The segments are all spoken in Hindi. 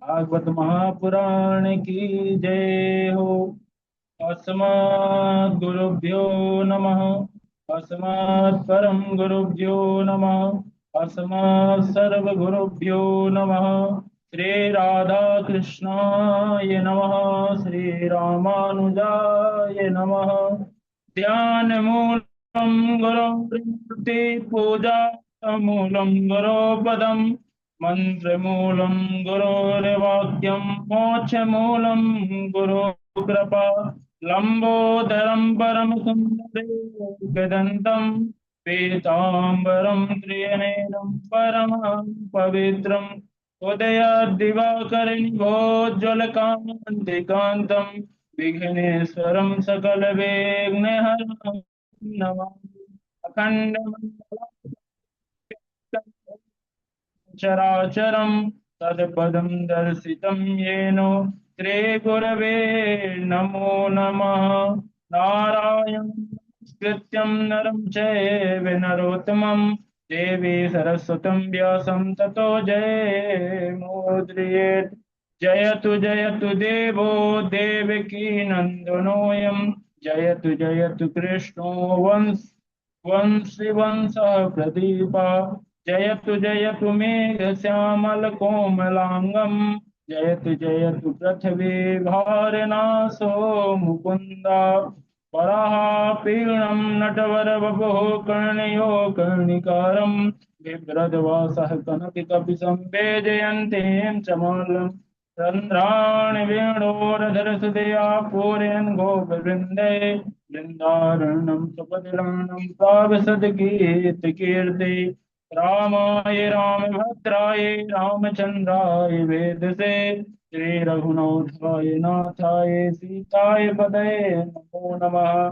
भागवत महापुराण की जय हो। अस्मद् गुरुभ्यो नमः। अस्मद् परम गुरुभ्यो नमः। अस्मद् सर्व गुरुभ्यो नमः। श्री राधा कृष्णाय नमः। श्री रामानुजाय नमः। ध्यान मूलम गुरु पूजा मूलम गुरु पदम मंत्र मूलम गुरोर्वाक्यम मोक्ष मूलम गुरु कृपा लंबोदरम परम सुंदरम पीतांबरम त्रिनेत्रम परमं पवित्रम उदय दिवाकरनिभोज्वलकान्तिकान्तं विघ्नेश्वरं सकलविघ्नहरं नमामि। चराचरं तत्पदं दर्शितं येन श्रीगुरवे नमो नमः। नारायणं नमस्कृत्यं नरं चैव नरोत्तमं देवी सरस्वतं व्यासं ततो जयमुदीरयेत्। जयतु देवो देवकी नन्दनोऽयं। जयतु कृष्णो वंशीवंशः प्रदीपा। जयतु मेघश्यामल कोमलांगम। जयतु पृथ्वी भारनाशो मुकुंदा। वराहापीडं नटवरवपुः कर्णयो कर्णिकारं बिभ्रद्वासः कनककपिसंवेदयन्तीं च मालम्। रन्ध्राणि वेणोरधरसुदया पूरयन् गोपवृन्दै। वृन्दारण्यं सुपतिराणं प्रावसद्गीतकीर्ति। रामाय रामभद्राय रामचन्द्राय वेदसे। श्री रघुनाथाय नाथाय सीताय पतये नमो नमः।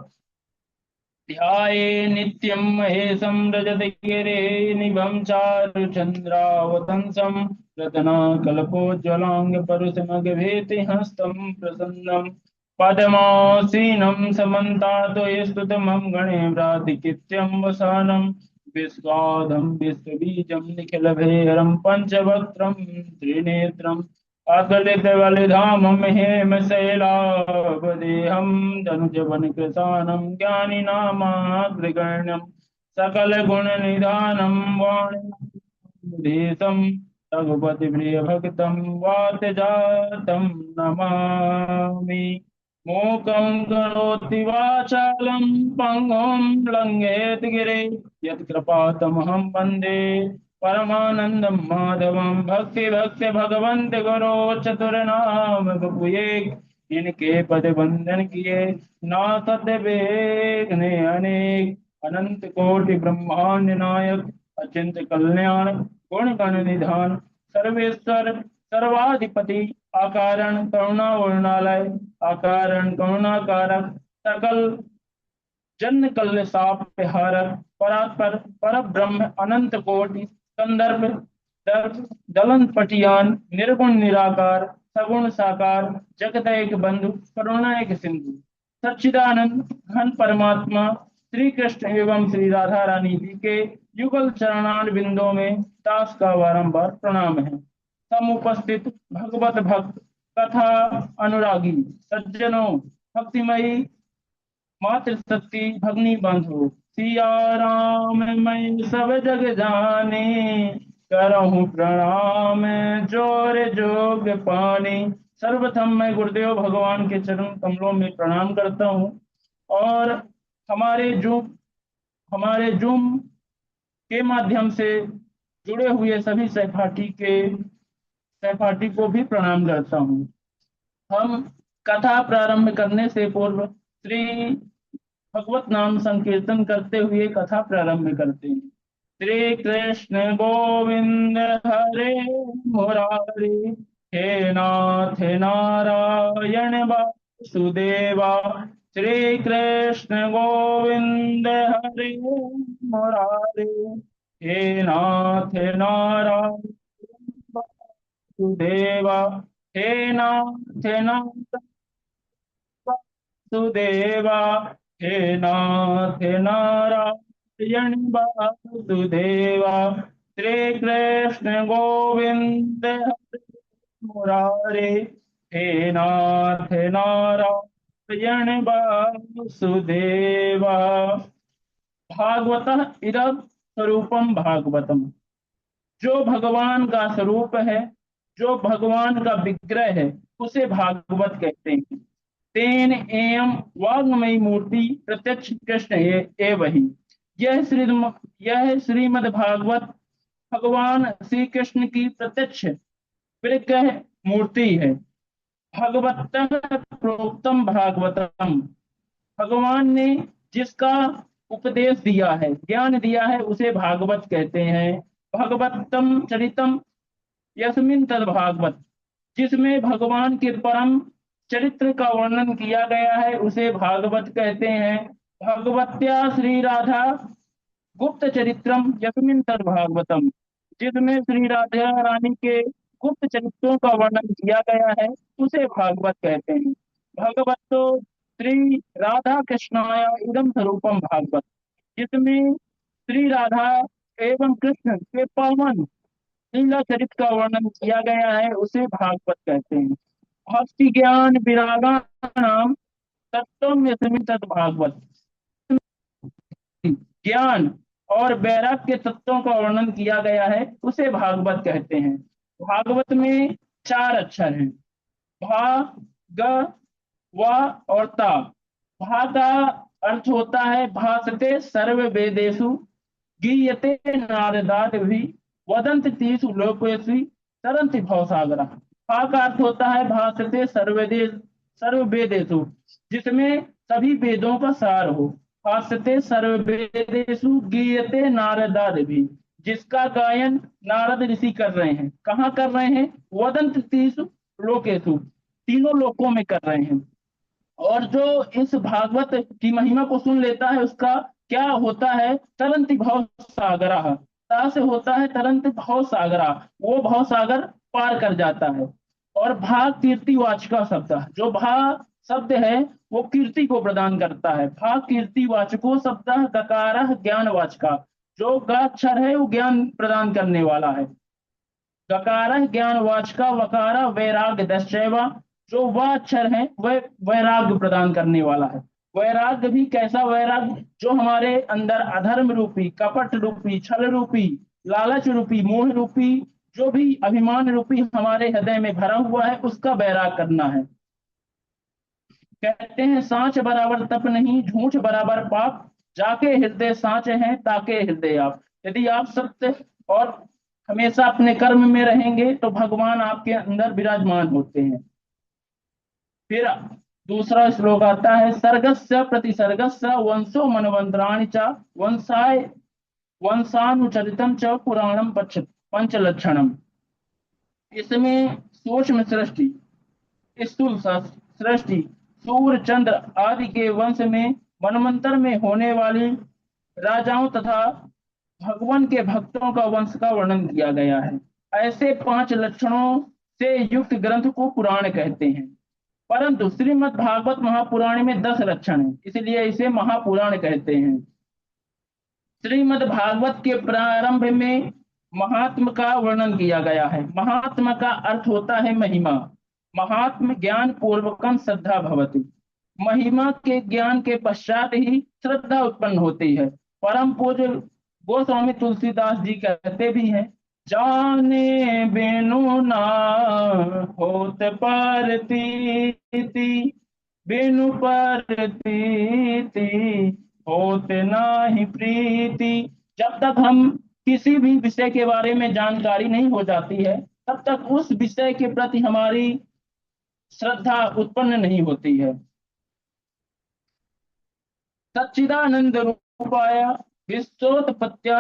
ध्याये नित्यं महेशं रजतगिरिनिभं चारुचन्द्रावतंसं रत्नाकल्पोज्ज्वलाङ्गपरुषमगभीतिहस्तं प्रसन्नं पद्मासीनं समन्तातो स्तुतमं गणेव्रातिकित्यं वसानं विश्वाधं विश्वबीजं निखिलभैरं पञ्चवक्त्रं त्रिनेत्रम् अकलितबलिधामं हेमशैलाभदेहं धनुजवनकृशानं ज्ञानिनामाग्रगण्यं सकलगुणनिधानं वाणीदेशं रघुपतिप्रियभक्तं वातजातं नमामि। मूकं करोति वाचालं पङ्गुं लङ्घयेत् गिरे यत्कृपातमहं वन्दे परमानंदम माधवम। भक्ति भगवंत गुरो चतुरनाम बपुए। इनके पद बंधन किए ना सत्य ने अनेक। अनंत कोटि ब्रह्मांड नायक अचिंत कल्याण गुण गण निधान सर्वेश्वर सर्वाधिपति आकारण करुणा वर्णालय आकारण करुणाकारक सकल जन कल्य साप हारक परात्पर पर ब्रह्म अनंत कोटि संदर्भ दर्भ दलन पटियान निर्गुण निराकार सगुण साकार जगत एक बंधु करुणा एक सिंधु सच्चिदानंद घन परमात्मा श्री कृष्ण एवं श्री राधा रानी जी के युगल चरणार बिंदों में दास का बारंबार प्रणाम है। समुपस्थित भगवत भक्त कथा अनुरागी सज्जनों भक्तिमयी मातृ शक्ति भगनी बंधु सिया राम मैं सब जग जाने। करहूँ प्रणाम जोर जोग पानी। सर्वप्रथम मैं गुरुदेव भगवान के चरण कमलों में प्रणाम करता हूँ। और हमारे जूम हमारे जूम के माध्यम से जुड़े हुए सभी सहपाठी को भी प्रणाम करता हूँ। हम कथा प्रारंभ करने से पूर्व श्री भगवत नाम संकीर्तन करते हुए कथा प्रारंभ करते हैं। श्री कृष्ण गोविंद हरे मुरारी। हे नाथ नारायण वासुदेवा। श्री कृष्ण गोविंद हरे मुरारी। हे नाथ नारायण वासुदेवा। हे नाथ नारायण वासुदेवा। हे नाथ नारायण वासुदेवा। श्री कृष्ण गोविंद मुरारे, हे नाथ नारायण वासुदेवा। भागवतः इदं स्वरूपम भागवतम। जो भगवान का स्वरूप है, जो भगवान का विग्रह है, उसे भागवत कहते हैं। तेन एवं वाग्मयी मूर्ति प्रत्यक्ष कृष्ण ये वही। यह श्री यह श्रीमद् भागवत भगवान श्री कृष्ण की प्रत्यक्ष विग्रह मूर्ति है। भगवतः प्रोक्तम भागवतम। भगवान ने जिसका उपदेश दिया है, ज्ञान दिया है, उसे भागवत कहते हैं। भगवतम चरितम यस्मिन तद भागवत। जिसमें भगवान के परम चरित्र का वर्णन किया गया है, उसे भागवत कहते हैं। भगवत्या श्री राधा गुप्त चरित्रम यस्मिन तद भागवतम। जिसमें श्री राधा रानी के गुप्त चरित्रों का वर्णन किया गया है, उसे भागवत कहते हैं। भगवतो श्री राधा कृष्णाय इदम स्वरूपम भागवत। जिसमें श्री राधा एवं कृष्ण के पावन लीला चरित्र का वर्णन किया गया है, उसे भागवत कहते हैं। भक्ति ज्ञान विरागा नाम तत्व यस्मिन् तत् भागवत। ज्ञान और वैराग्य के तत्वों का वर्णन किया गया है, उसे भागवत कहते हैं। भागवत में चार अक्षर हैं, भा, ग, व और ता। भा का अर्थ होता है भासते सर्व वेदेषु गीयते नारदाद भी वदंत तीसु लोकेषु तरंति भवसागरा। भा का अर्थ होता है भासते सर्व वेदेषु, जिसमें सभी वेदों का सार हो। भासते सर्व वेदेषु गीयते नारदाद भी, जिसका गायन नारद ऋषि कर रहे हैं। कहाँ कर रहे हैं? वदंत तीसु लोकेषु, तीनों लोकों में कर रहे हैं। और जो इस भागवत की महिमा को सुन लेता है, उसका क्या होता है? तरंत भव सागरा। ता से होता है तरंत भव सागरा, वो भव सागर पार कर जाता है। और भा कीर्तिवाच का शब्द है। जो भा शब्द है वो कीर्ति को प्रदान करता है। भा कीर्तिवाचको शब्द गकार ज्ञानवाच का। जो ग अक्षर है वो ज्ञान प्रदान करने वाला है। गकार ज्ञानवाच का, वकार वैराग्य दस्यवा। जो वह अक्षर है वह वैराग्य प्रदान करने वाला है। वैराग्य भी कैसा वैराग्य? जो हमारे अंदर अधर्म रूपी, कपट रूपी, छल रूपी, लालच रूपी, मोह रूपी, जो भी अभिमान रूपी हमारे हृदय में भरा हुआ है, उसका वैराग करना है। कहते हैं सांच बराबर तप नहीं, झूठ बराबर पाप, जाके हृदय सांच है ताके हृदय आप। यदि आप सत्य और हमेशा अपने कर्म में रहेंगे तो भगवान आपके अंदर विराजमान होते हैं। फिर दूसरा श्लोक आता है, सर्गस्य प्रतिसर्गस्य वंशो मनवंतराणि च वंशाय वंशानुचरितम च पुराणम पंचलक्षणम। इसमें सूक्ष्म सृष्टि, स्थूल सृष्टि, सूर्य चंद्र आदि के वंश में मनवंतर में होने वाली राजाओं तथा भगवान के भक्तों का वंश का वर्णन किया गया है। ऐसे पांच लक्षणों से युक्त ग्रंथ को पुराण कहते हैं। परंतु श्रीमद् भागवत महापुराण में 10 लक्षण है, इसलिए इसे महापुराण कहते हैं। श्रीमद् भागवत के प्रारंभ में महात्म का वर्णन किया गया है। महात्म का अर्थ होता है महिमा। महात्म ज्ञान पूर्वकम श्रद्धा भवति। महिमा के ज्ञान के पश्चात ही श्रद्धा उत्पन्न होती है। परम पूज्य गोस्वामी तुलसीदास जी कहते भी हैं, जाने बिनु ना होत परतीति, बिनु परतीति होत नाही प्रीति। जब तक हम किसी भी विषय के बारे में जानकारी नहीं हो जाती है, तब तक उस विषय के प्रति हमारी श्रद्धा उत्पन्न नहीं होती है। सच्चिदानंद रूपाय विश्वोत्पत्त्या।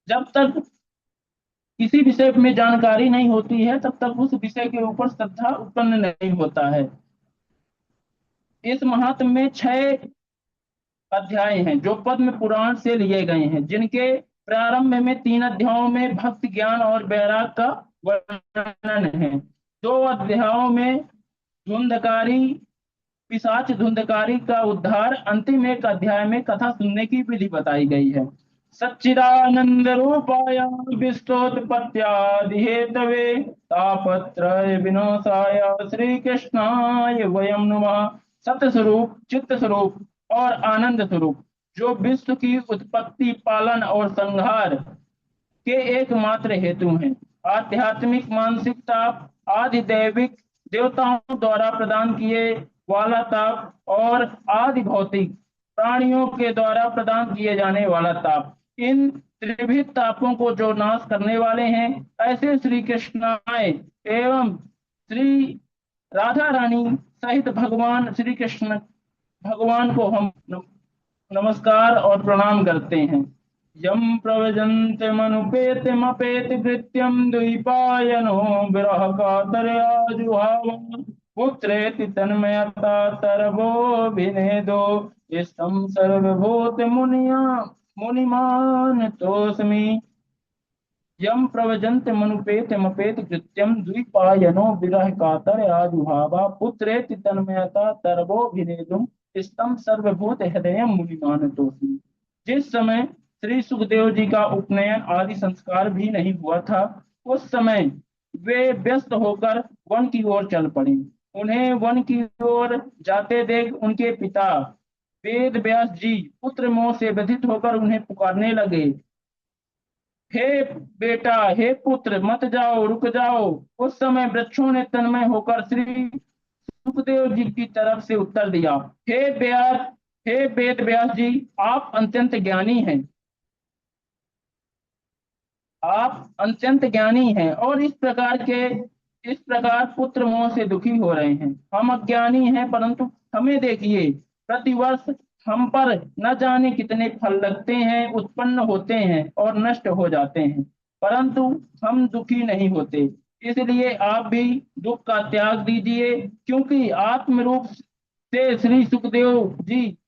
जब तक किसी विषय में जानकारी नहीं होती है, तब तक उस विषय के ऊपर श्रद्धा उत्पन्न नहीं होता है। इस महात्म में 6 अध्याय हैं जो पद्म पुराण से लिए गए हैं, जिनके प्रारंभ में 3 अध्यायों में भक्ति ज्ञान और वैराग का वर्णन है। 2 अध्यायों में धुंधकारी पिशाच धुंधकारी का उद्धार, अंतिम एक अध्याय में कथा सुनने की विधि बताई गई है। सच्चिदानंद रूपाय विश्वोत्पत्त्यादि हेतवे तापत्रय विनाशाय श्री कृष्णाय वयम नमः। सत्य स्वरूप, चित्त स्वरूप और आनंद स्वरूप, जो विश्व की उत्पत्ति, पालन और संहार के एकमात्र हेतु हैं। आध्यात्मिक, मानसिक ताप, आदि दैविक देवताओं द्वारा प्रदान किए वाला ताप और आदि भौतिक प्राणियों के द्वारा प्रदान किए जाने वाला ताप, इन त्रिविध तापों को जो नाश करने वाले हैं, ऐसे श्री कृष्णाय एवं श्री राधा रानी सहित भगवान श्री कृष्ण भगवान को हम नमस्कार और प्रणाम करते हैं। यम प्रव्रजन्तमनुपेतमपेत कृत्यं द्वैपायनो विरह कातरयाजुहाव पुत्रेति तन्मयता तरवोऽभिनेदो इष्टं सर्वभूतमुनिया मुनिमानतोऽस्मि। यम प्रव्रजन्त मनुपेत मपेत कृत्यम द्विपायनो विरह कातर आजुहावा पुत्रेति तन्मयता तरवोभिनेदुम स्तम सर्वभूत हृदय मुनिमानतोऽस्मि। जिस समय श्री सुखदेव जी का उपनयन आदि संस्कार भी नहीं हुआ था, उस समय वे व्यस्त होकर वन की ओर चल पड़े। उन्हें वन की ओर जाते देख उनके पिता वेद व्यास जी पुत्र मोह से व्यथित होकर उन्हें पुकारने लगे, हे बेटा, हे पुत्र, मत जाओ, रुक जाओ। उस समय वृक्षों ने तन्मय होकर श्री सुखदेव जी की तरफ से उत्तर दिया, हे व्यास, हे वेद व्यास जी, आप अत्यंत ज्ञानी हैं, आप अत्यंत ज्ञानी हैं और इस प्रकार पुत्र मोह से दुखी हो रहे हैं। हम अज्ञानी हैं, परंतु हमें देखिए, प्रतिवर्ष हम पर न जाने कितने फल लगते हैं, उत्पन्न होते हैं और नष्ट हो जाते हैं, परंतु हम दुखी नहीं होते। इसलिए आप भी दुख का त्याग दीजिए, क्योंकि आत्म रूप से श्री सुखदेव जी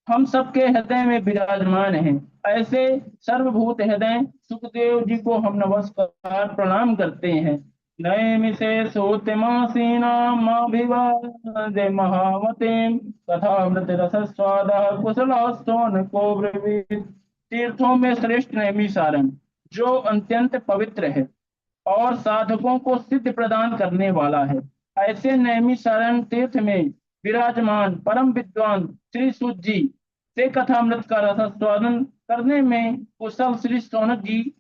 हम सबके हृदय में विराजमान हैं। ऐसे सर्वभूत हृदय सुखदेव जी को हम नमस्कार प्रणाम करते हैं। नए मिसे सोतिमासीना माभिवादे महामते कथामृत रस स्वाद कुशलोस्तोन को ब्रवीत। तीर्थों में श्रेष्ठ नैमी सारण, जो अत्यंत पवित्र है और साधकों को सिद्ध प्रदान करने वाला है, ऐसे नैमिषारण्य तीर्थ में विराजमान परम विद्वान श्री सूत जी से कथामृत का रसास्वादन करने में कुशल श्री सौनक जी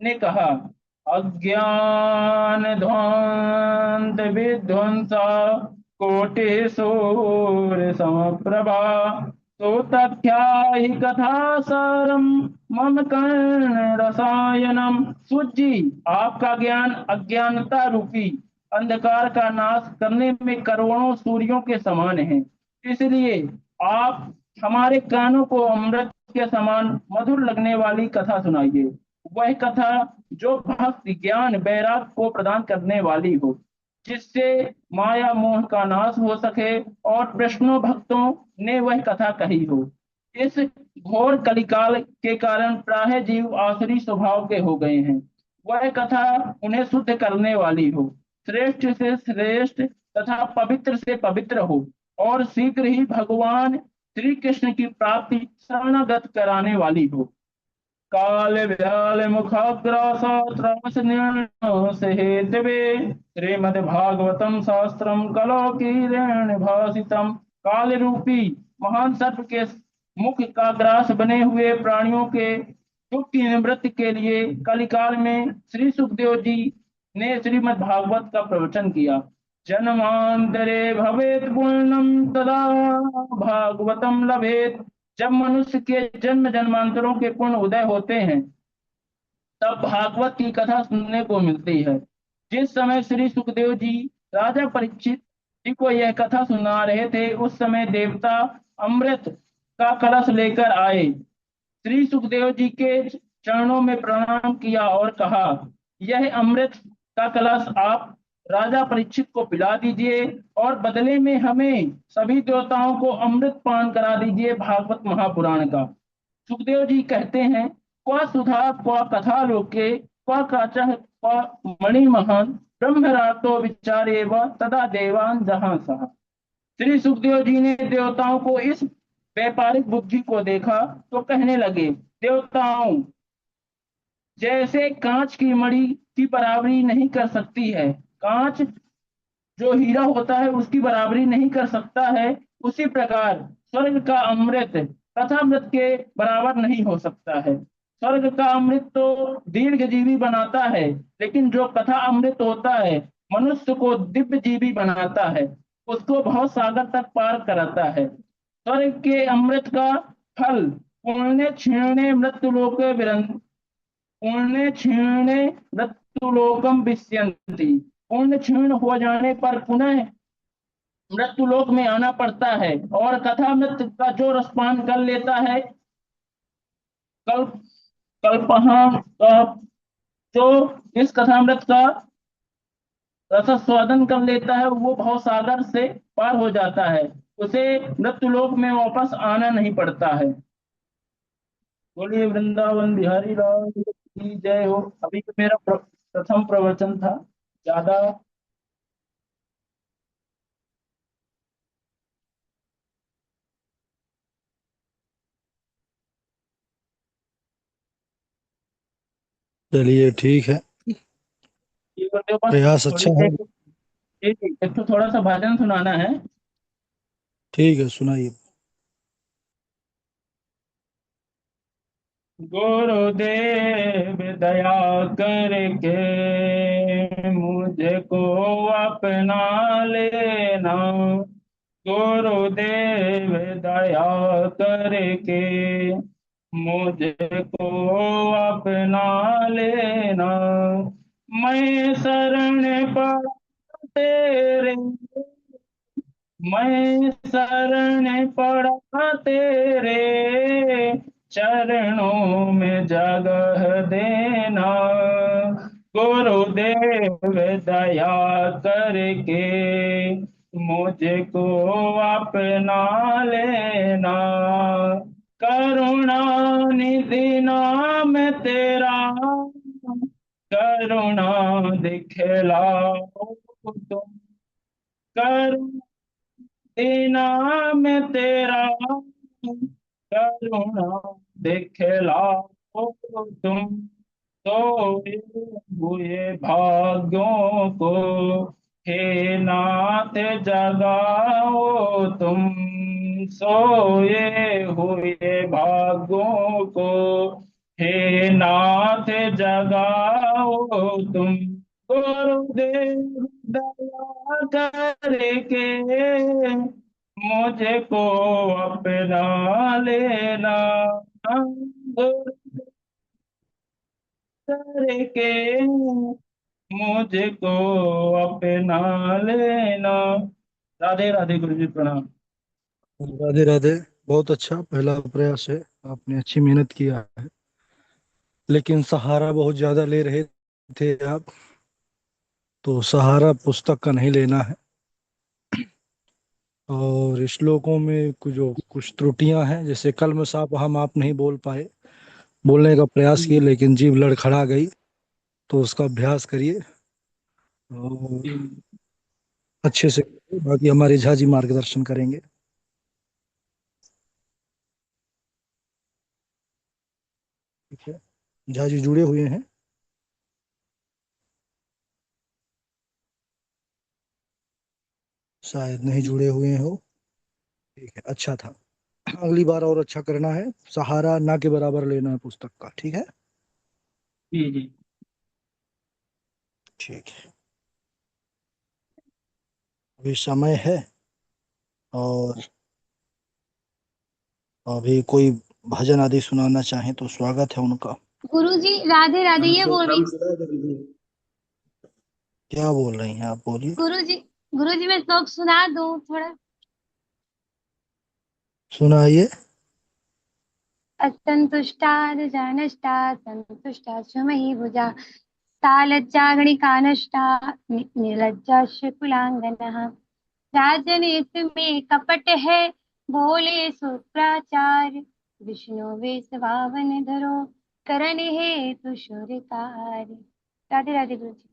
ने कहा, अज्ञान ध्वांत विध्वंसा कोटि सूर्य समप्रभा तो तथ्याहि कथा सारम मम कर्ण रसायनम। सूत जी, आपका ज्ञान अज्ञानता रूपी अंधकार का नाश करने में करोड़ों सूर्यों के समान है, इसलिए आप हमारे कानों को अमृत के समान मधुर लगने वाली कथा सुनाइए। वह कथा जो भक्ति, ज्ञान, वैराग्य को प्रदान करने वाली हो, जिससे माया मोह का नाश हो सके और वैष्णव भक्तों ने वह कथा कही हो। इस घोर कलिकाल के कारण प्राय जीव आसुरी स्वभाव के हो गए हैं, वह कथा उन्हें शुद्ध करने वाली हो, श्रेष्ठ से श्रेष्ठ तथा पवित्र से पवित्र हो और शीघ्र ही भगवान श्री कृष्ण की प्राप्ति शरणागत कराने वाली हो। काल व्याल मुखाग्रास त्रास निर्णय से हेतवे श्रीमद् भागवतम शास्त्रम कलो कीरेण भाषितम। काल रूपी महान सर्प के मुख का ग्रास बने हुए प्राणियों के दुख की निवृत्ति के लिए कलिकाल में श्री सुखदेव जी ने श्रीमद् भागवत का प्रवचन किया। जन्मांतरे भवेत पूर्णम तदा भागवतम लभेत। जब मनुष्य के जन्म जन्मांतरों के पूर्ण उदय होते हैं, तब भागवत की कथा सुनने को मिलती है। जिस समय श्री सुखदेव जी राजा परीक्षित जी को यह कथा सुना रहे थे, उस समय देवता अमृत का कलश लेकर आए, श्री सुखदेव जी के चरणों में प्रणाम किया और कहा, यह अमृत का कलश आप राजा परीक्षित को पिला दीजिए और बदले में हमें सभी देवताओं को अमृत पान करा दीजिए भागवत महापुराण का। सुखदेव जी कहते हैं, क्वा सुधा क्वा कथा लोके क्वा काचः क्वा मणि महान ब्रह्मरातो विचारे व तदा देवान जहां सहा। श्री सुखदेव जी ने देवताओं को इस व्यापारिक बुद्धि को देखा तो कहने लगे, देवताओं जैसे कांच की मणि की बराबरी नहीं कर सकती है, कांच जो हीरा होता है उसकी बराबरी नहीं कर सकता है, उसी प्रकार स्वर्ग का अमृत कथामृत के बराबर नहीं हो सकता है। स्वर्ग का अमृत तो दीर्घ जीवी बनाता है, लेकिन जो कथा अमृत होता है मनुष्य को दिव्य जीवी बनाता है, उसको भव सागर तक पार कराता है। स्वर्ग के अमृत का फल पुण्य क्षीणे मृत्युलोके पुण्य क्षीणे मृत्युलोकम विश्यन्ति। पुण्य क्षीण हो जाने पर पुनः मृत्युलोक में आना पड़ता है, और कथा मृत्यु का जो रसपान कर लेता है कल्प कल्पहा जो इस कथामृत का रसस्वादन कर लेता है वो भवसागर से पार हो जाता है, उसे मृत्युलोक में वापस आना नहीं पड़ता है। बोलिए वृंदावन बिहारी लाल की जय हो। अभी तो मेरा प्रथम प्रवचन था, ज्यादा। चलिए ठीक है। ये करते हो बस। प्रयास थोड़ी अच्छा है। देर एक तो थोड़ा सा भजन सुनाना है। ठीक है, सुनाइए। गुरुदेव दया करके मुझको अपना लेना, गुरुदेव दया करके मुझको अपना लेना। मैं शरण पड़ा तेरे, मैं शरण पड़ा तेरे चरणों में जगह देना, गुरुदेव दया करके मुझको अपना लेना। करुणा निधि नाम तेरा, करुणा दिखलाओ तुम, करुणा नाम तेरा, करुणा दिखलाओ तुम, सोए हुए भाग्यों को हे नाथ जगाओ तुम, सोए हुए भाग्यों को हे नाथ जगाओ तुम, गुरुदेव दया करके मुझको अपना लेना, गुरु करके मुझको अपना लेना। राधे राधे गुरु जी, प्रणाम। राधे राधे। बहुत अच्छा पहला प्रयास है। आपने अच्छी मेहनत किया है, लेकिन सहारा बहुत ज्यादा ले रहे थे आप। तो सहारा पुस्तक का नहीं लेना है। और श्लोकों में जो कुछ त्रुटियां हैं, जैसे कलम साफ हम आप नहीं बोल पाए, बोलने का प्रयास किए जी लेकिन जीभ लड़खड़ा गई। तो उसका अभ्यास करिए और जी। अच्छे से करिए। बाकी हमारे झा जी मार्गदर्शन करेंगे। ठीक है। झा जी जुड़े हुए हैं? शायद नहीं जुड़े हुए हो। ठीक है, अच्छा था। अगली बार और अच्छा करना है। सहारा ना के बराबर लेना है पुस्तक का। ठीक है। जी जी। ठीक है। अभी समय है, और अभी कोई भजन आदि सुनाना चाहे तो स्वागत है उनका। गुरुजी राधे राधे, ये बोल रही क्या बोल रही हैं आप? बोलिए। गुरुजी। गुरुजी मैं श्लोक सुना दूं थोड़ा? सुनाइए। असंतुष्टा जानष्टा संतुष्टा मयि भुजा, सा लज्जा गणिका नष्टा निर्लज्जा कुलांगनः। राजनीति में कपट है, भोले सुप्राचार, विष्णु वेश वावन धरो, करण हेतु शूरकार। राधे राधे गुरुजी।